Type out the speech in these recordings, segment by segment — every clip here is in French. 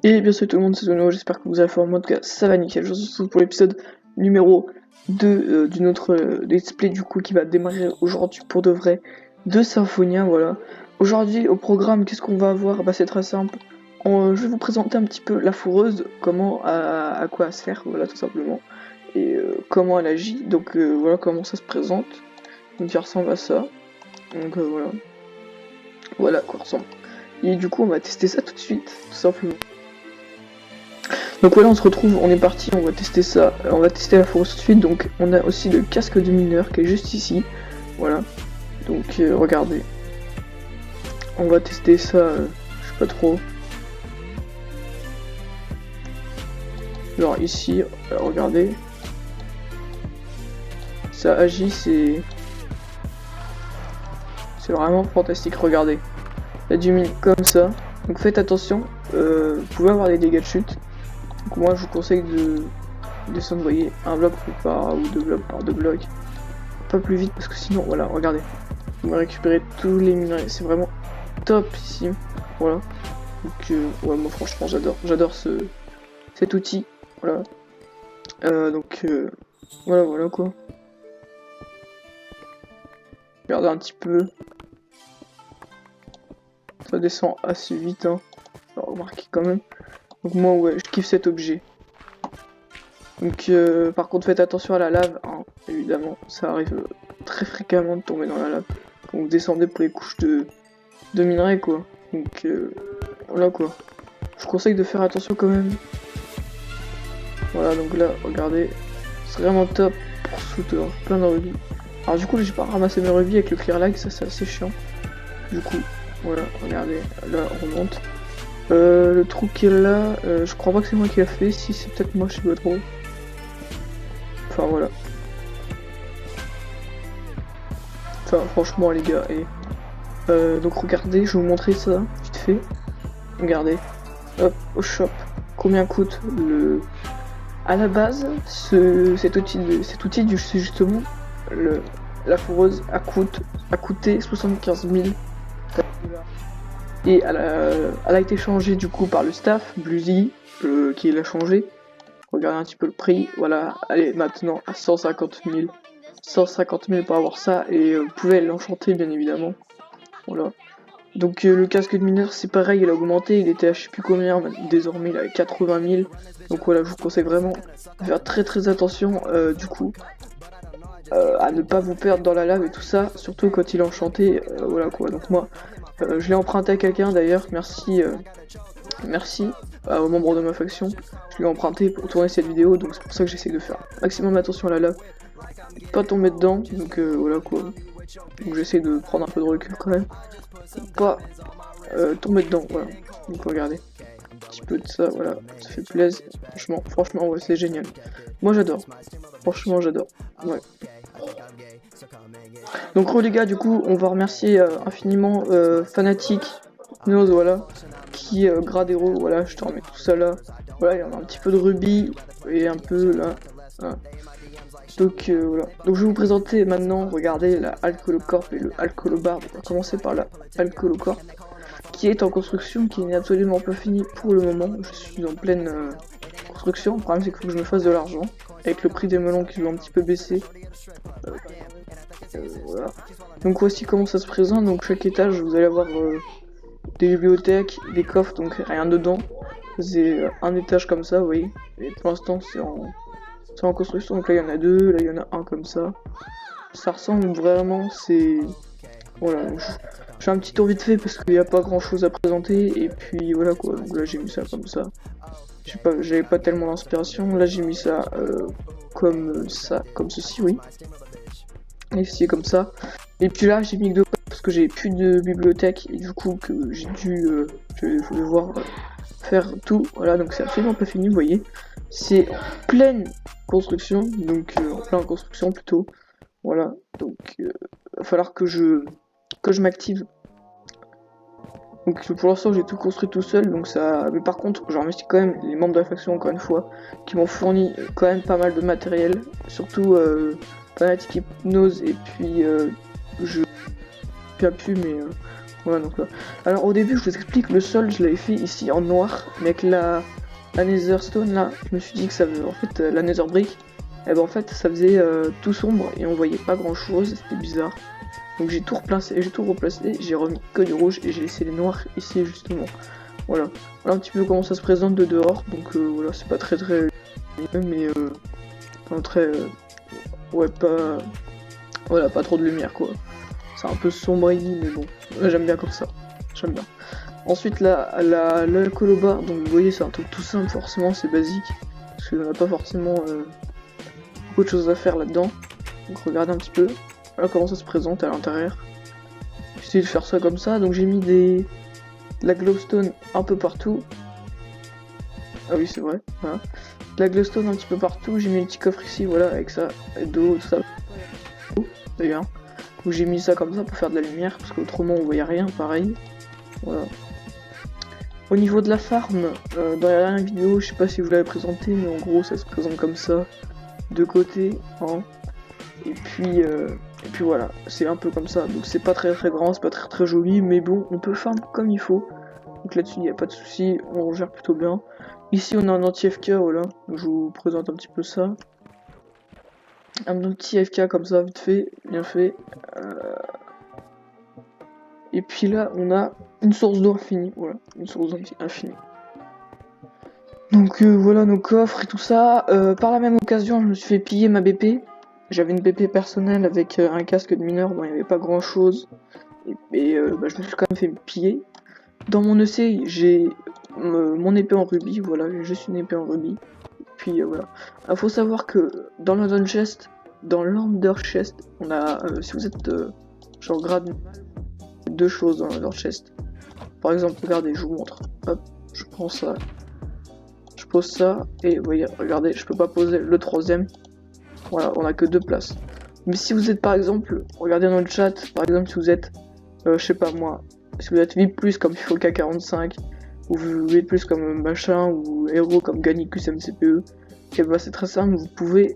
Et bien sûr tout le monde, c'est Zono, j'espère que vous allez faire en mode que ça va nickel. Je vous retrouve pour l'épisode numéro 2 d'une autre let's play du coup qui va démarrer aujourd'hui pour de vrai de Symphonia, voilà. Aujourd'hui au programme, qu'est-ce qu'on va avoir? Bah c'est très simple. Je vais vous présenter un petit peu la fourreuse, comment à quoi elle se faire, voilà tout simplement. Et comment elle agit, donc voilà comment ça se présente. Donc ça ressemble à ça. Donc voilà. Voilà à quoi ressemble. Et du coup on va tester ça tout de suite, tout simplement. Donc voilà, on se retrouve, on est parti, on va tester ça, on va tester la fourreuse tout de suite. Donc on a aussi le casque de mineur qui est juste ici, voilà. Donc regardez, on va tester ça, je sais pas trop. Genre ici, regardez, ça agit, c'est vraiment fantastique, regardez. La dumine comme ça, donc faites attention, vous pouvez avoir des dégâts de chute. Donc moi je vous conseille de descendre, vous voyez, un bloc par ou deux blocs par deux blocs. Pas plus vite parce que sinon, voilà, regardez. Vous récupérer tous les minerais, c'est vraiment top ici. Voilà. Donc ouais, moi franchement j'adore cet outil. Voilà. Donc voilà quoi. Regardez un petit peu. Ça descend assez vite, hein. Alors, remarquez quand même. Donc moi ouais, je kiffe cet objet. Donc par contre faites attention à la lave, hein, évidemment. Ça arrive très fréquemment de tomber dans la lave. Quand vous descendez pour les couches de minerais quoi. Donc voilà quoi. Je vous conseille de faire attention quand même. Voilà, donc là, regardez, c'est vraiment top pour soutenir plein de rubis. Alors du coup, j'ai pas ramassé mes rubis avec le clear lag, ça c'est assez chiant. Du coup, voilà, regardez, là on remonte. Le trou qui est là, je crois pas que c'est moi qui l'a fait, si c'est peut-être moi, je sais pas trop. Enfin voilà. Enfin franchement les gars, et donc regardez, je vais vous montrer ça, vite fait. Regardez, hop, au shop, combien coûte le... À la base, cet outil justement, la fourreuse a coûté 75 000 et elle a été changée du coup par le staff, Bluesy, qui l'a changé. Regardez un petit peu le prix, voilà, elle est maintenant à 150 000. 150 000 pour avoir ça, et vous pouvez l'enchanter bien évidemment. Voilà. Donc le casque de mineur c'est pareil, il a augmenté, il était à je sais plus combien, désormais il est à 80 000. Donc voilà, je vous conseille vraiment de faire très attention du coup à ne pas vous perdre dans la lave et tout ça, surtout quand il est enchanté, voilà quoi. Donc moi je l'ai emprunté à quelqu'un d'ailleurs, merci aux membres de ma faction, je l'ai emprunté pour tourner cette vidéo, donc c'est pour ça que j'essaie de faire maximum attention à la lave, pas tomber dedans, donc voilà quoi. Donc j'essaie de prendre un peu de recul quand même, pour pas tomber dedans, voilà. Donc regardez, un petit peu de ça, voilà, ça fait plaisir, franchement ouais, c'est génial. Moi j'adore, franchement j'adore, ouais. Donc les gars, du coup on va remercier infiniment Fanatic, Nose, voilà, qui grade héros, voilà, je te remets tout ça là, voilà, il y en a un petit peu de rubis, et un peu là, voilà. Donc voilà, donc je vais vous présenter maintenant, regardez la Alcolocorp et le Alcolobar. On va commencer par la Alcolocorp, qui est en construction, qui n'est absolument pas finie pour le moment. Je suis en pleine construction, le problème c'est qu'il faut que je me fasse de l'argent, avec le prix des melons qui veut un petit peu baisser. Voilà. Donc voici comment ça se présente, donc chaque étage vous allez avoir des bibliothèques, des coffres, donc rien dedans. C'est un étage comme ça, vous voyez, et pour l'instant c'est en construction, donc là il y en a deux, là il y en a un comme ça. Ça ressemble vraiment, c'est... Voilà, je fais un petit tour vite fait parce qu'il n'y a pas grand chose à présenter, et puis voilà quoi, donc là j'ai mis ça comme ça. J'avais pas tellement d'inspiration, là j'ai mis ça comme ceci, oui. Et ici comme ça. Et puis là j'ai mis que deux parce que j'ai plus de bibliothèque, et du coup que j'ai dû je vais devoir faire tout, voilà, donc c'est absolument pas fini, vous voyez. C'est en pleine construction, donc en pleine construction plutôt, voilà, donc va falloir que je m'active. Donc pour l'instant j'ai tout construit tout seul, donc ça, mais par contre je remercie quand même les membres de la faction encore une fois, qui m'ont fourni quand même pas mal de matériel, surtout Fanatic Hypnose, et puis je pas pu, mais Voilà, donc alors au début, je vous explique, le sol, je l'avais fait ici en noir, mais avec la Nether Stone là, je me suis dit que ça faisait, en fait, la Nether Brick, et ben en fait, ça faisait tout sombre et on voyait pas grand chose, c'était bizarre. Donc j'ai tout replacé, j'ai remis que du rouge et j'ai laissé les noirs ici justement. Voilà. Voilà un petit peu comment ça se présente de dehors, donc voilà, c'est pas très mais très, ouais, pas, voilà, pas trop de lumière quoi. C'est un peu sombre mais bon, j'aime bien comme ça, j'aime bien. Ensuite la colobar, donc vous voyez c'est un truc tout simple, forcément c'est basique, parce qu'on n'a pas forcément beaucoup de choses à faire là-dedans. Donc regardez un petit peu, voilà comment ça se présente à l'intérieur. J'ai essayé de faire ça comme ça, donc j'ai mis de la glowstone un peu partout. Ah oui c'est vrai, voilà. De la glowstone un petit peu partout, j'ai mis le petit coffre ici, voilà, avec ça, et d'eau, tout ça. D'ailleurs. Donc j'ai mis ça comme ça pour faire de la lumière, parce qu'autrement on voyait rien, pareil. Voilà. Au niveau de la farm, dans la dernière vidéo, je sais pas si vous l'avez présenté, mais en gros ça se présente comme ça, de côté, hein. Et puis voilà, c'est un peu comme ça. Donc c'est pas très grand, c'est pas très joli, mais bon, on peut farm comme il faut. Donc là-dessus, il n'y a pas de souci, on gère plutôt bien. Ici, on a un anti-FK, voilà. Je vous présente un petit peu ça. Un anti-FK comme ça, vite fait, bien fait. Et puis là, on a une source d'eau infinie, voilà, une source d'eau infinie. Donc voilà nos coffres et tout ça. Par la même occasion, je me suis fait piller ma BP. J'avais une BP personnelle avec un casque de mineur, bon il n'y avait pas grand chose. Et bah, je me suis quand même fait piller. Dans mon EC, j'ai mon épée en rubis, voilà, j'ai juste une épée en rubis. Et puis voilà. Il faut savoir que dans l'Under Chest, on a, si vous êtes genre grade, deux choses dans l'Under Chest. Par exemple, regardez, je vous montre. Hop, je prends ça. Je pose ça, et vous voyez, regardez, je peux pas poser le troisième. Voilà, on a que deux places. Mais si vous êtes par exemple, regardez dans le chat, par exemple si vous êtes, je sais pas moi, si vous êtes VIP+, comme FIFOK45, ou VIP+, comme machin, ou héros comme Gannicus MCPE, et bah c'est très simple, vous pouvez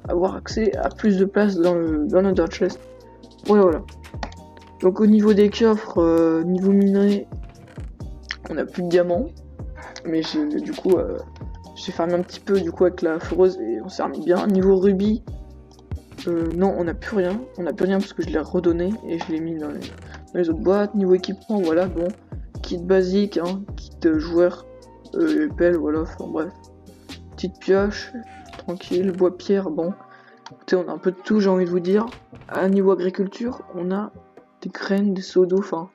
avoir accès à plus de places dans l'Under Chest. Ouais, voilà. Donc au niveau des coffres, niveau minerai, on a plus de diamants, mais du coup, j'ai farmé un petit peu du coup avec la foreuse et on s'est remis bien. Niveau rubis, non, on n'a plus rien. On n'a plus rien parce que je l'ai redonné et je l'ai mis dans les autres boîtes. Niveau équipement, voilà, bon, kit basique, hein, kit joueur, pelle, voilà, enfin bref. Petite pioche, tranquille, bois pierre, bon. Écoutez, on a un peu de tout, j'ai envie de vous dire. À niveau agriculture, on a des graines, des seaux d'eau, enfin,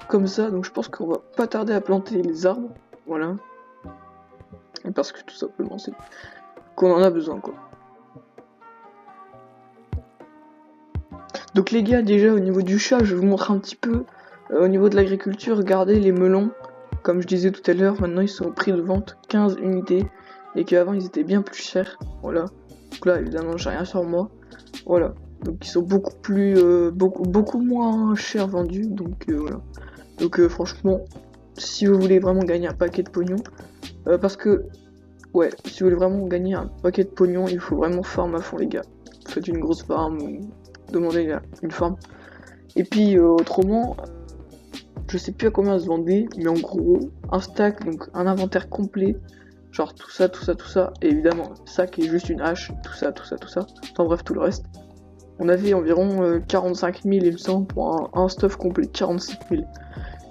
comme ça. Donc je pense qu'on va pas tarder à planter les arbres, voilà. Parce que tout simplement, c'est qu'on en a besoin, quoi. Donc les gars, déjà au niveau du chat, je vais vous montrer un petit peu. Au niveau de l'agriculture, regardez les melons. Comme je disais tout à l'heure, maintenant ils sont au prix de vente 15 unités. Et qu'avant ils étaient bien plus chers. Voilà. Donc là évidemment j'ai rien sur moi. Voilà. Donc ils sont beaucoup moins chers vendus. Donc voilà. Donc franchement, si vous voulez vraiment gagner un paquet de pognon. Parce que ouais, si vous voulez vraiment gagner un paquet de pognon, il faut vraiment farm à fond les gars. Faites une grosse farm ou demandez une farm. Et puis autrement, je sais plus à combien se vendait, mais en gros, un stack, donc un inventaire complet, genre tout ça, et évidemment, ça qui est juste une hache, tout ça, enfin bref, tout le reste. On avait environ 45 000, il me semble, pour un stuff complet, 46 000.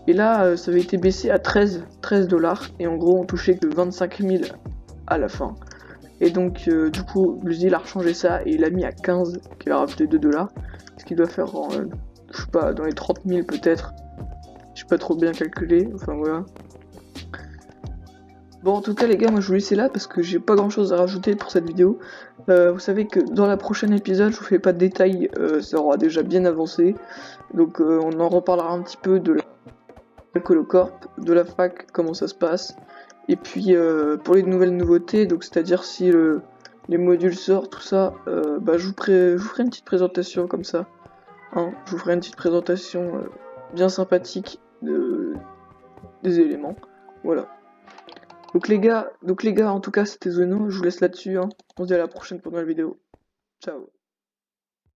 Et là, ça avait été baissé à 13 $, et en gros, on touchait que 25 000 à la fin. Et donc, du coup, Luzi il a rechangé ça, et il a mis à 15, qui a rajouté 2 $, ce qui doit faire, je sais pas, dans les 30 000 peut-être. Je sais pas trop bien calculé, enfin voilà. Bon, en tout cas, les gars, moi je vous laisse là parce que j'ai pas grand chose à rajouter pour cette vidéo. Vous savez que dans la prochaine épisode, je vous fais pas de détails, ça aura déjà bien avancé. Donc, on en reparlera un petit peu de la Colocorp, de la fac, comment ça se passe. Et puis, pour les nouvelles nouveautés, donc c'est-à-dire si les modules sortent, tout ça, bah, je vous ferai une petite présentation comme ça. Hein, je vous ferai une petite présentation bien sympathique des éléments. Voilà. Donc les gars, en tout cas c'était Zeno, je vous laisse là-dessus, hein. On se dit à la prochaine pour une nouvelle vidéo. Ciao.